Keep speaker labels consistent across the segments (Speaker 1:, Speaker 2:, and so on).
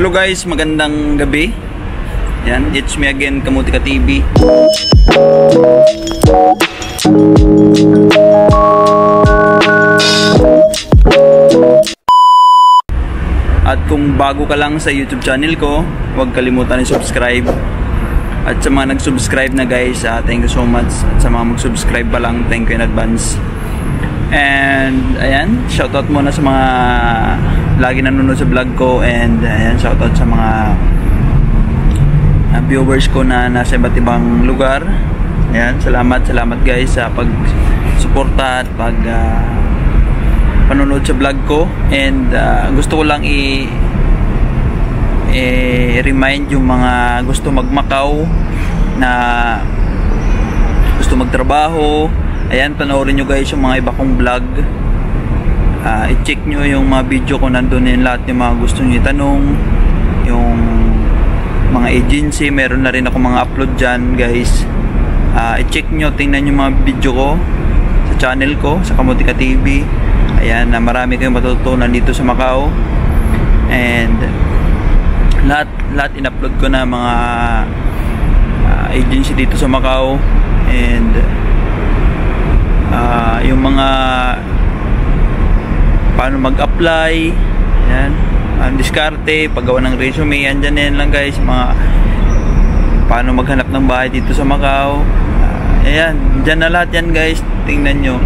Speaker 1: Hello guys, magandang gabi. Yan, it's me again, Kamutika TV. At kung bago ka lang sa YouTube channel ko, huwag kalimutan i-subscribe. At sa mga nag-subscribe na guys, thank you so much. At sa mga mag-subscribe pa lang, thank you in advance. And ayan, shoutout muna sa mga lagi nanonood sa vlog ko. And ayan, shoutout sa mga viewers ko na nasa iba't ibang lugar. Ayan, salamat guys sa pag-suporta at panonood sa vlog ko. And gusto ko lang i-remind yung mga gusto mag-Macau na gusto magtrabaho. Ayan, panoorin nyo guys yung mga iba kong vlog. I-check nyo yung mga video ko, nandun yung lahat yung mga gusto nyo itanong. Yung mga agency, meron na rin ako mga upload dyan guys. I-check nyo, tingnan yung mga video ko sa channel ko, sa Kamutika TV. Ayan, marami kayong matutunan dito sa Macau. And lahat in-upload ko na mga agency dito sa Macau. And yung mga paano mag-apply, yan, ang diskarte, paggawa ng resume, andyan yan lang guys, mga paano maghanap ng bahay dito sa Macau. Ayan, dyan na lahat yan guys, tingnan nyo.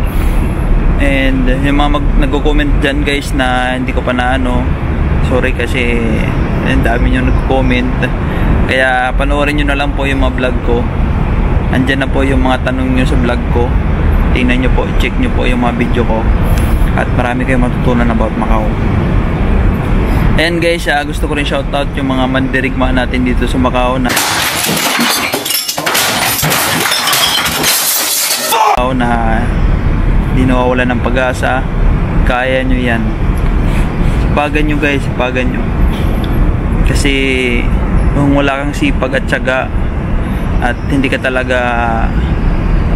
Speaker 1: And yung mga nagko-comment dyan guys na hindi ko pa na sorry kasi ang dami nyo nagko-comment, kaya panoorin nyo na lang po yung mga vlog ko. Andyan na po yung mga tanong nyo sa vlog ko. Tingnan nyo po, check nyo po yung mga video ko. At marami kayong matutunan about Macau. And guys, gusto ko rin shoutout yung mga mandirigma natin dito sa Macau na di nawawalan ng pag-asa. Kaya nyo yan. Sipagan nyo guys, sipagan nyo. Kasi kung wala kang sipag at tiyaga at hindi ka talaga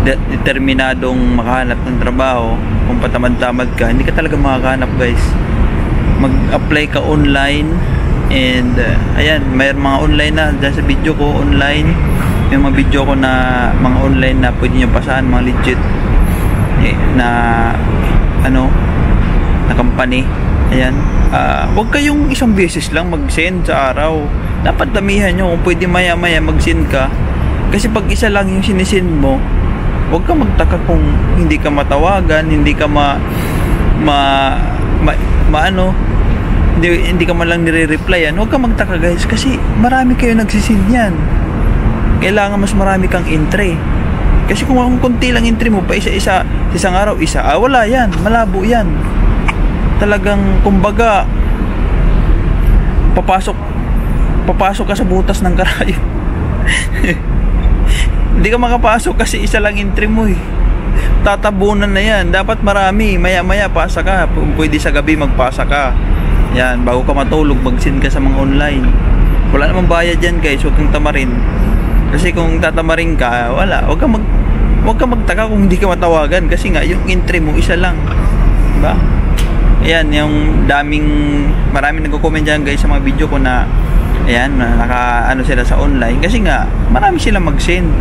Speaker 1: determinadong makahanap ng trabaho, kung patamad-tamad ka, hindi ka talaga makakahanap guys. Mag-apply ka online. And ayan, may mga online na dyan sa video ko, online yung mga video ko na mga online na pwede nyo pasahan, mga legit na na company. Ayan, huwag kayong isang beses lang mag-send sa araw. Dapat damihan nyo. Kung pwede maya-maya mag-send ka, kasi pag isa lang yung sinisend mo, huwag ka magtaka kung hindi ka matawagan, hindi ka hindi ka man lang nire-replyan. Huwag ka magtaka guys, kasi marami kayo nagsisend yan. Kailangan mas marami kang entry. Kasi kung konti lang entry mo pa isa-isa, isang araw isa, wala yan, malabo yan. Talagang kumbaga papasok ka sa butas ng karayo. Hindi ka makapasok kasi isa lang entry mo tatabunan na yan. Dapat marami, maya-maya pasa ka. Kung pwede sa gabi magpasa ka. Yan, bago ka matulog mag-send ka sa mga online. Wala namang bayad yan guys, huwag kang tamarin. Kasi kung tatamarin ka, wala. Huwag ka magtaka kung hindi ka matawagan. Kasi nga, yung entry mo isa lang, diba? Ayan, yung maraming nagko-comment dyan guys sa mga video ko na ayan, sila sa online. Kasi nga, marami silang mag-send,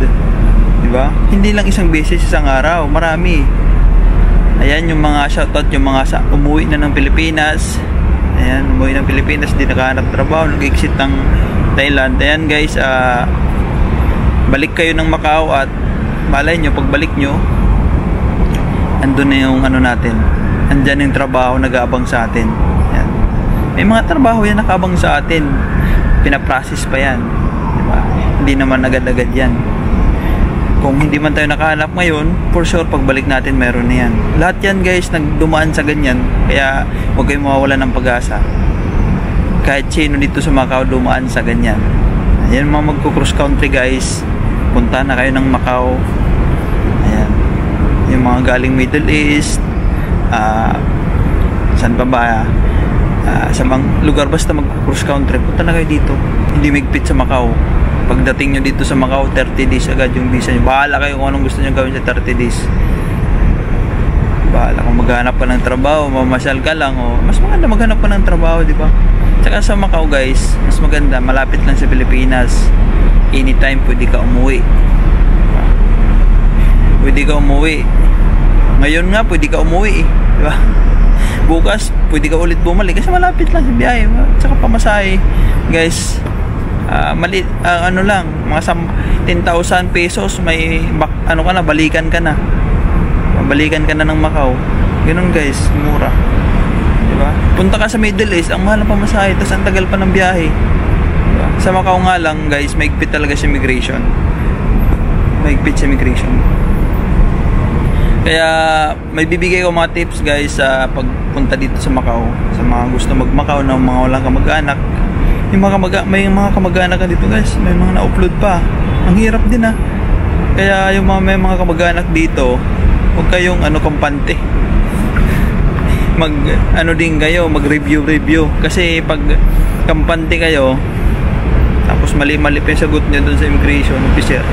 Speaker 1: diba? Hindi lang isang beses, isang araw, marami. Ayan, yung mga shoutout, yung mga umuwi na ng Pilipinas. Ayan, umuwi ng Pilipinas, hindi nakahanap trabaho, nag-exit ng Thailand. Ayan guys, balik kayo ng Macau at malay nyo, pagbalik nyo, andun na yung natin. Andyan yung trabaho nag-aabang sa atin. Ayan. May mga trabaho yan nakaabang sa atin. Pinaprocess pa yan, diba? Hindi naman agad-agad yan. Kung hindi man tayo nakahanap ngayon, for sure pagbalik natin meron na yan. Lahat yan guys nagdumaan sa ganyan. Kaya huwag kayong mawawalan ng pag-asa. Kahit sino dito sa Macau dumaan sa ganyan. Ayan, mga magko-cross country guys, punta na kayo ng Macau. Ayan, yung mga galing Middle East, saan pa ba, sa mga lugar basta mag-cross country, punta na kayo dito. Hindi migpit sa Macau. Pagdating nyo dito sa Macau, 30 days agad yung visa nyo. Bahala kayo kung anong gusto nyo gawin sa 30 days. bahala kung maghanap ka ng trabaho, mamasyal ka lang, o mas maganda maghanap ka ng trabaho, di ba? Tsaka sa Macau guys, mas maganda, malapit lang sa Pilipinas, anytime pwede ka umuwi, pwede ka umuwi. Ngayon nga pwede ka umuwi, di ba? Bukas pwede ka ulit bumalik kasi malapit lang sa biyahe, tsaka pamasahe guys. Mali, ano lang, mga 10,000 pesos, may ano ka na, balikan ka na ng Macau. Ganun guys, mura, diba? Punta ka sa Middle East, ang mahal ng pamasahe, tapos ang tagal pa ng biyahe, diba? Sa Macau nga lang guys, maigpit talaga sa immigration, kaya may bibigay ko mga tips guys sa pagpunta dito sa Macau, sa mga gusto mag-Macau na mga walang kamag-anak. May mga kamag-anak ka dito guys, may mga na-upload pa, ang hirap din kaya yung may mga kamag-anak dito, huwag kayong kampante, mag-review kasi pag kampante kayo tapos mali-mali pa yung sagot nyo dun sa immigration officer,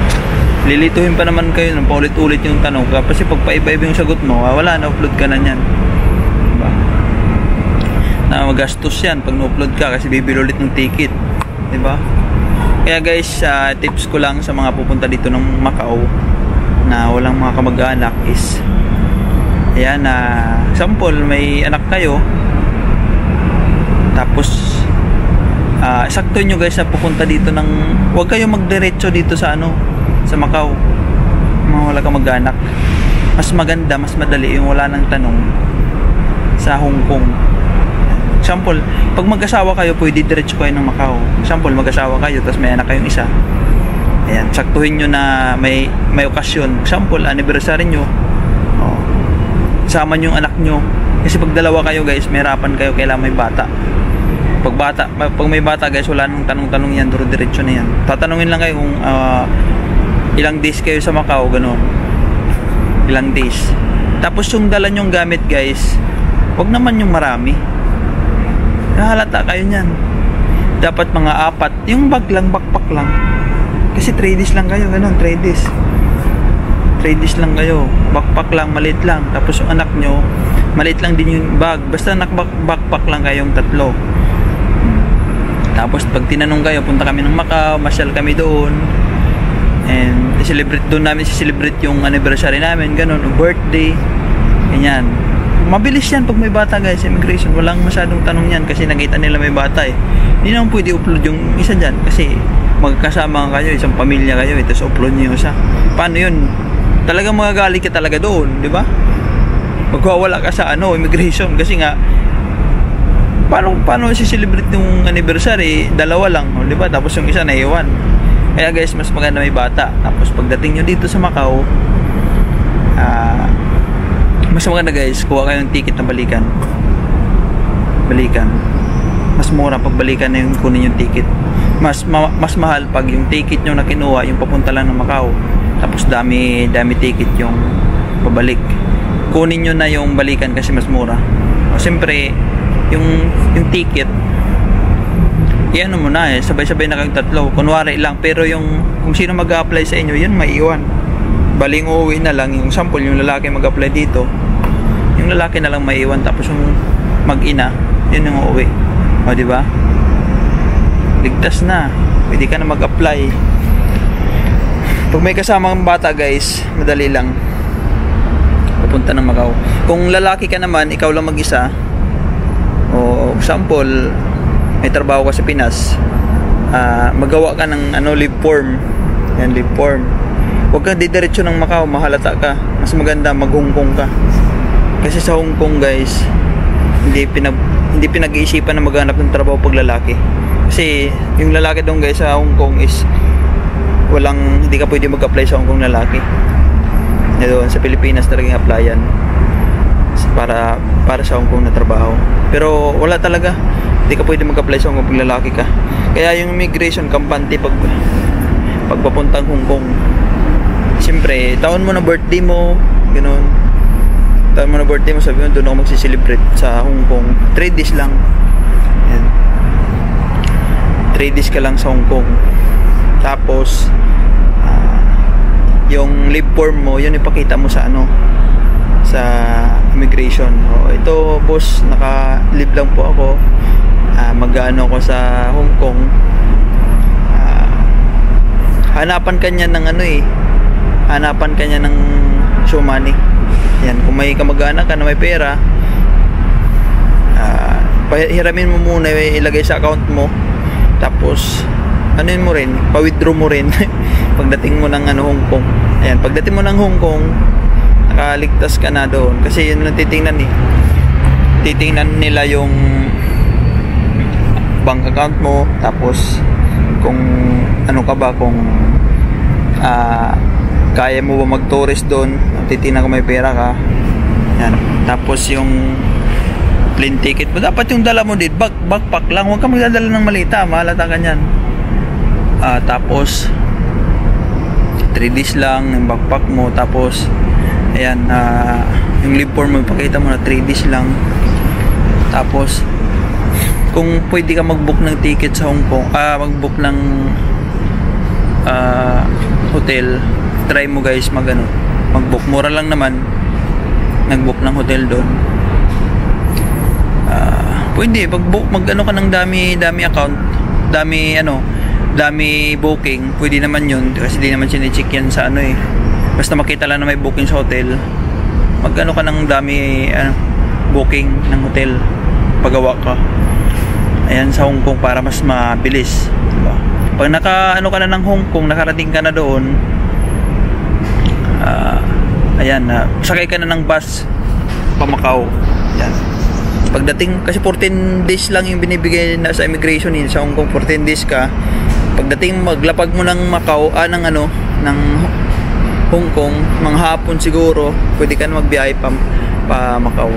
Speaker 1: lilituhin pa naman kayo ng paulit-ulit yung tanong kasi pag paiba-iba yung sagot mo, wala, na-upload ka na yan, diba? Na magastos yan pag na-upload ka kasi bibili ulit ng ticket, diba? Kaya guys, tips ko lang sa mga pupunta dito ng Macau na walang mga kamag-anak is, ayan, sample, may anak kayo, tapos sakto nyo guys na pupunta dito ng, huwag kayong magdiretso dito sa sa Macau, mga wala kamag-anak. Mas maganda, mas madali yung wala nang tanong sa Hong Kong. Example, pag mag-asawa kayo, pwede diretso kayo ng Macau. Example, mag-asawa kayo, tapos may anak kayong isa. Ayan, saktuhin nyo na may okasyon. Example, anniversary nyo. Sama nyo yung anak nyo. Kasi pag dalawa kayo guys, may harapan kayo, kailangan may bata. Pag may bata guys, wala nang tanong-tanong yan, duro diretso na yan. Tatanungin lang kayo kung ilang days kayo sa Macau, gano'n. Ilang days. Tapos yung dala nyong gamit guys, wag naman yung marami. Nahalata kayo nyan. Dapat mga 4. Yung bag lang, backpack lang. Kasi 3 days lang kayo, gano'n, 3 days. 3 days lang kayo. Backpack lang, maliit lang. Tapos yung anak nyo, maliit lang din yung bag. Basta backpack lang kayong 3. Tapos pag tinanong kayo, punta kami ng Macau, masyal kami doon. And doon namin celebrate yung anniversary namin, ganun, birthday, ganyan. Mabilis yan pag may bata guys, immigration, walang masyadong tanong yan kasi nakita nila may bata hindi naman pwede upload yung isa dyan kasi magkasama kayo, isang pamilya kayo, tapos upload nyo yung isa. Paano yun? Talagang magagali ka talaga doon, di ba? Magwawala ka sa immigration kasi nga paano si-celebrate yung anniversary, 2 lang, di ba? Tapos yung isa naiwan. Kaya guys, mas maganda may bata. Tapos pagdating nyo dito sa Macau, mas maganda guys, kuha kayo ng ticket na balikan. Mas mura pag balikan na yung kunin yung ticket. Mas mahal pag yung ticket nyo na kinuha, yung papunta lang ng Macau. Tapos dami ticket yung pabalik. Kunin nyo na yung balikan kasi mas mura. O siyempre, yung ticket, iano mo na sabay-sabay na kayong 3. Kunwari lang, pero kung sino mag-a-apply sa inyo, yun maiiwan. Baling uuwi na lang, yung sample, yung lalaki mag-apply dito, yung lalaki na lang maiiwan, tapos yung mag-ina, yun yung uuwi. O diba? Ligtas na, pwede ka na mag-apply. Pag may kasamang bata guys, madali lang pupunta ng Macau. Kung lalaki ka naman, ikaw lang mag-isa, o sample, may trabaho ka sa Pinas, magawa ka ng leave form. Yan, leave form. Huwag ka didiretso ng Macau, mahalata ka. Mas maganda mag-Hong Kong ka. Kasi sa Hong Kong guys, hindi pinag-iisipan na maghanap ng trabaho pag lalaki. Kasi yung lalaki doon guys sa Hong Kong is hindi ka pwede mag-apply sa Hong Kong lalaki. Doon sa Pilipinas talagang applyan para sa Hong Kong na trabaho. Pero wala talaga, hindi ka pwede mag-apply sa Hong Kong pag lalaki ka. Kaya yung immigration kampante pag papuntang Hong Kong, siyempre taon mo na birthday mo, ganoon, taon mo na birthday mo, sabi mo doon ako magsiselebrate sa Hong Kong. 3 days lang. Yan. 3 days ka lang sa Hong Kong. Tapos yung leave form mo, yun ipakita mo sa sa immigration. Ito boss, naka-leave lang po ako. Mag-ano ako sa Hong Kong. Hanapan kanya ng ano hanapan kanya ng show money. Yan, kung may kamag-anak ka na may pera, hiramin mo muna, ilagay sa account mo, tapos anuin mo rin, pa-withdraw mo rin pagdating mo ng Hong Kong. Ayan, pagdating mo ng Hong Kong, nakaligtas ka na doon, kasi yun lang titingnan titingnan nila yung bank account mo, tapos kung ano ka ba, kung kaya mo ba mag-tourist doon, titingnan kung may pera ka. Yan, tapos yung plane ticket mo, dapat yung dala mo din backpack lang, huwag ka magdadala ng malita, mahalata ka nyan. Tapos 3 days lang yung backpack mo, tapos ayan, yung leave form mo ipakita mo na 3 days lang. Tapos kung pwede ka mag-book ng ticket sa Hong Kong, mag-book ng hotel, try mo guys mag-book, mura lang naman, nag-book ng hotel doon. Pwede pag-book, mag-ano ka ng dami account, dami booking, pwede naman yun, kasi di naman sinicheck yan sa basta makita lang na may booking sa hotel, mag-ano ka ng dami booking ng hotel, pagawa ka. Ayan, sa Hong Kong para mas mabilis, diba? Pag naka-ano ka na ng Hong Kong, nakarating ka na doon, ayan, sakay ka na ng bus pa Macau. Ayan, pagdating, kasi 14 days lang yung binibigay na sa immigration sa Hong Kong, 14 days ka. Pagdating, maglapag mo ng Macau, ng Hong Kong, mga hapon siguro, pwede ka na magbiyahe pa Macau.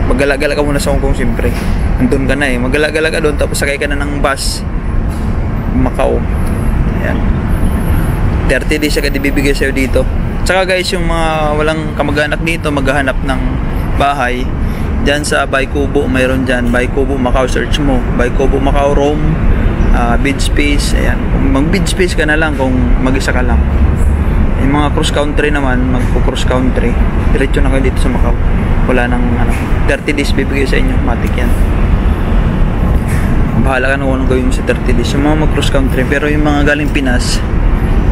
Speaker 1: Maggala-gala ka muna sa Hong Kong, siyempre andun ka na maggala-gala ka doon, tapos sakay ka na ng bus Macau. Ayan, 30 days agad ibibigay sa'yo dito. Tsaka guys, yung mga walang kamag-anak dito, maghahanap ng bahay dyan sa Baikubo, mayroon dyan Baikubo Macau, search mo Baikubo Macau Roam, bid space. Ayan, kung mag bid space ka na lang kung mag-isa ka lang. Yung mga cross country naman, magpo-cross country, diretso na kayo dito sa Macau. Wala nang 30 days bibigay sa inyo, matik yan. Bahala ka na kung anong gawin mo sa 30 days yung mga mag-cross country. Pero yung mga galing Pinas,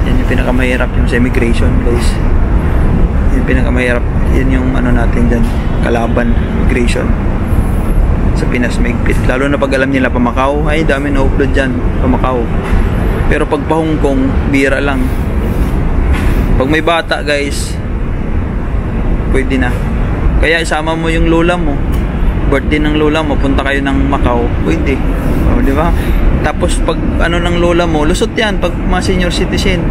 Speaker 1: yan yung pinakamahirap, yung sa immigration guys. Yung pinakamahirap, yan yung natin dyan, kalaban, immigration sa Pinas, maigpit. Lalo na pag alam nila pa Macau, ay dami na upload dyan pa Macau. Pero pag pa Hong Kong, bira lang. Pag may bata guys, pwede na. Kaya isama mo yung lola mo, birthday ng lola mo, punta kayo ng Macau, pwede. Di ba? Tapos pag ng lola mo, lusot yan pag mga senior citizen.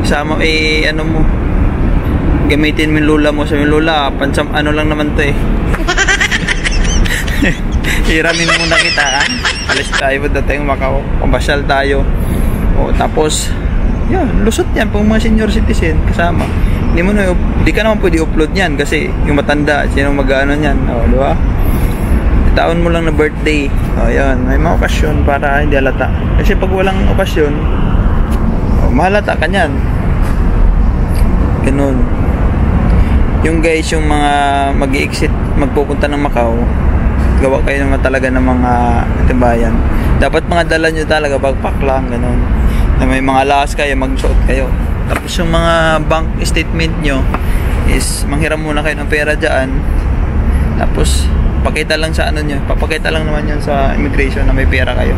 Speaker 1: Isama mo, gamitin mo yung lola mo. Sabi yung lola, lang naman to hiramin muna kita, alis tayo, punta tayong Macau, pambasyal tayo. Tapos yan, lusot yan pag mga senior citizen kasama. Di ka naman pwede upload yan kasi yung matanda, sino mag-ano yan, di ba? Taon mo lang na birthday, yan, may mga okasyon para hindi halata. Kasi pag walang okasyon, mahalata ka nyan. Ganun. Yung guys, yung mga mag-i-exit, magpupunta ng Macau, gawa kayo naman talaga ng mga tibayan. Dapat mga dala nyo talaga, backpack lang, ganun. Na may mga alas kayo, mag-suot kayo. Tapos yung mga bank statement nyo is manghiram muna kayo ng pera dyan. Tapos pakita lang sa nyo, papakita lang naman yan sa immigration na may pera kayo.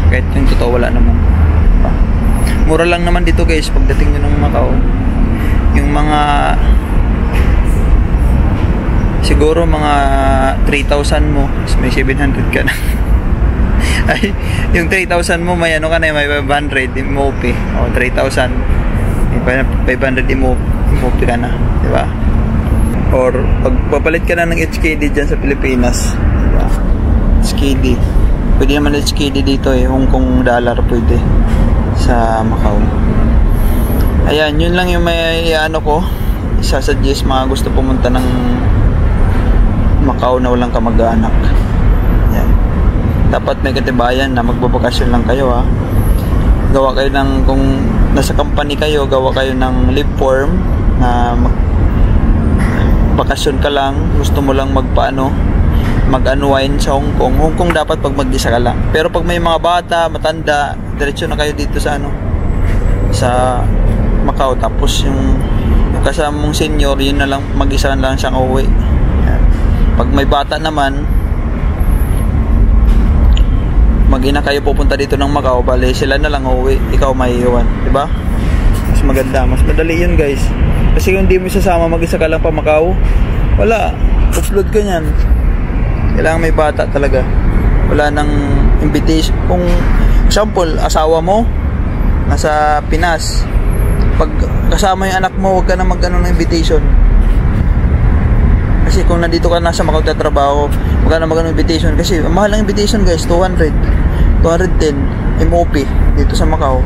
Speaker 1: Kahit yung totoo wala naman. Mura lang naman dito guys pagdating nyo ng Macau. Yung mga siguro mga 3,000 mo, may 700 ka na. Ay, yung 3,000 mo may ka na, may 500 MOP. 3,000 may 500 MOP ka na, di ba? Or pagpapalit ka na ng HKD dyan sa Pilipinas, di ba? HKD, pwede naman HKD dito Hong Kong dollar pwede sa Macau. Ayan, yun lang yung may ko, isasuggest mga gusto pumunta ng Macau na walang kamag-anak. Ayan, dapat may katibayan na magbabakasyon lang kayo gawa kayo ng, kung nasa company kayo, gawa kayo ng leave form na bakasyon ka lang, gusto mo lang mag-unwind sa Hong Kong. Hong Kong dapat pag mag-isa ka lang. Pero pag may mga bata, matanda, diretso na kayo dito sa sa Macau. Tapos yung kasama mong senior, yun na lang, mag-isa lang siyang uuwi. Yan. Pag may bata naman, mag-ina kayo pupunta dito ng Macau, bale sila na lang uuwi, ikaw maiiwan, di ba? Mas maganda, mas madali yun guys. Kasi kung hindi mo sasama, mag-isa ka lang pa Macau, wala, upload ka niyan. Kailangan may bata talaga. Wala nang invitation. Kung example, asawa mo nasa Pinas, pag kasama yung anak mo, huwag ka na mag-ano ng invitation. Kasi kung nandito ka nasa Macau tatrabaho, huwag ka na mag-ano ng invitation. Kasi mahal ang invitation guys, 210 MOP dito sa Macau.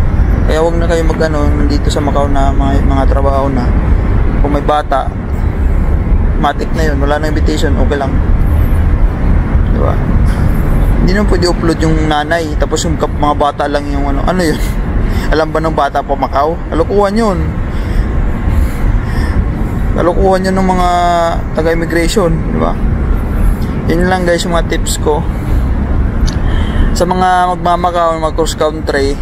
Speaker 1: Kaya huwag na kayo mag-ano nandito sa Macau na mga trabaho na. Kung may bata, matik na yun, wala na invitation, okay lang. Diba? Hindi naman pwede upload yung nanay, tapos yung mga bata lang yung ano yun. Alam ba ng bata pa Macau? Kalokohan yun. Kalokohan yun ng mga taga-immigration, diba? Yun lang guys yung mga tips ko. Sa mga magmamakaw, mga cross country,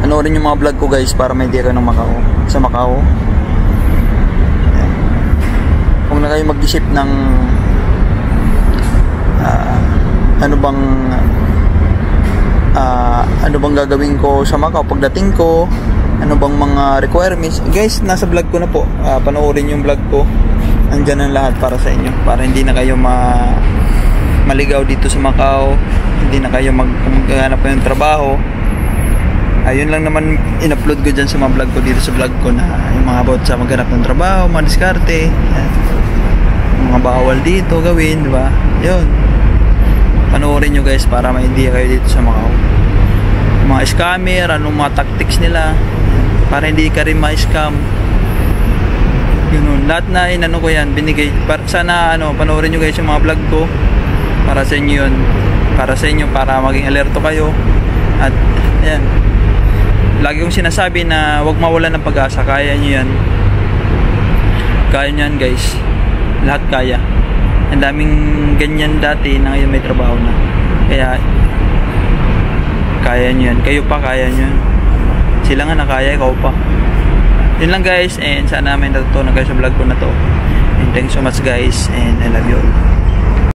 Speaker 1: panoorin yung mga vlog ko guys para may idea kayo ng Macau. Sa Macau, kung na kayo mag-isip ng ano bang gagawin ko sa Macau pagdating ko, ano bang mga requirements guys, nasa vlog ko na po. Panoorin yung vlog ko, andyan ang lahat para sa inyo, para hindi na kayo maligaw dito sa Macau, hindi na kayo maghanap ng trabaho. Ayun lang naman in-upload ko dyan sa mga vlog ko dito sa vlog ko, na yung mga about sa maghanap ng trabaho, mga diskarte, mga bawal dito gawin, diba? Yun, panoorin nyo guys para may idea kayo dito sa Macau. Mga scammer, anong mga tactics nila para hindi ka rin ma-scam. Yun, lahat na inano ko yan, binigay para sana panoorin nyo guys yung mga vlog ko para sa inyo yun, para sa inyo, para maging alerto kayo. At yan, lagi kong sinasabi na huwag mawalan ng pag-asa. Kaya nyo yan, kaya nyo yan guys, lahat kaya. Ang daming ganyan dati na ngayon may trabaho na, kaya nyo yan, kayo pa kaya nyo yan. Sila nga nakaya, ikaw pa. Yun lang guys, and sana may natutunan kayo sa vlog ko na to. And thanks so much guys, and I love you all.